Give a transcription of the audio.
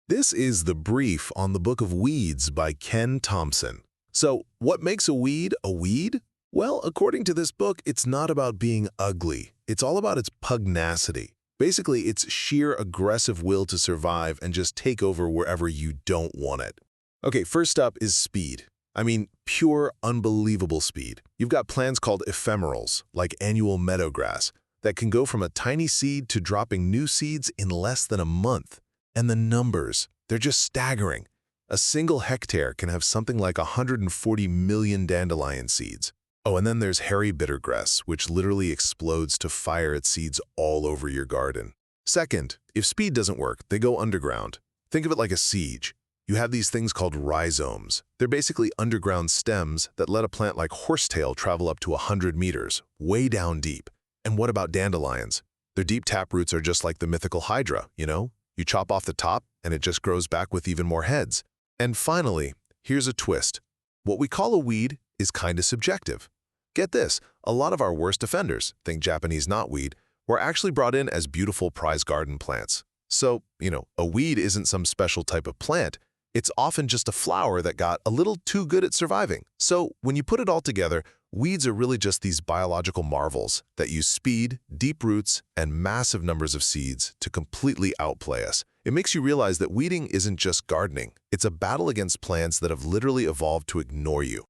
This is the brief on the Book of Weeds by Ken Thompson. So, what makes a weed a weed? Well, according to this book, it's not about being ugly. It's all about its pugnacity. Basically, it's sheer aggressive will to survive and just take over wherever you don't want it. Okay, first up is speed. I mean, pure, unbelievable speed. You've got plants called ephemerals, like annual meadowgrass, that can go from a tiny seed to dropping new seeds in less than a month. And the numbers, they're just staggering. A single hectare can have something like 140 million dandelion seeds. Oh, and then there's hairy bittergrass, which literally explodes to fire its seeds all over your garden. Second, if speed doesn't work, they go underground. Think of it like a siege. You have these things called rhizomes. They're basically underground stems that let a plant like horsetail travel up to 100 meters, way down deep. And what about dandelions? Their deep taproots are just like the mythical hydra, you know? You chop off the top, and it just grows back with even more heads. And finally, here's a twist. What we call a weed is kinda subjective. Get this, a lot of our worst offenders, think Japanese knotweed, were actually brought in as beautiful prize garden plants. So, a weed isn't some special type of plant. It's often just a flower that got a little too good at surviving. So, when you put it all together, weeds are really just these biological marvels that use speed, deep roots, and massive numbers of seeds to completely outplay us. It makes you realize that weeding isn't just gardening. It's a battle against plants that have literally evolved to ignore you.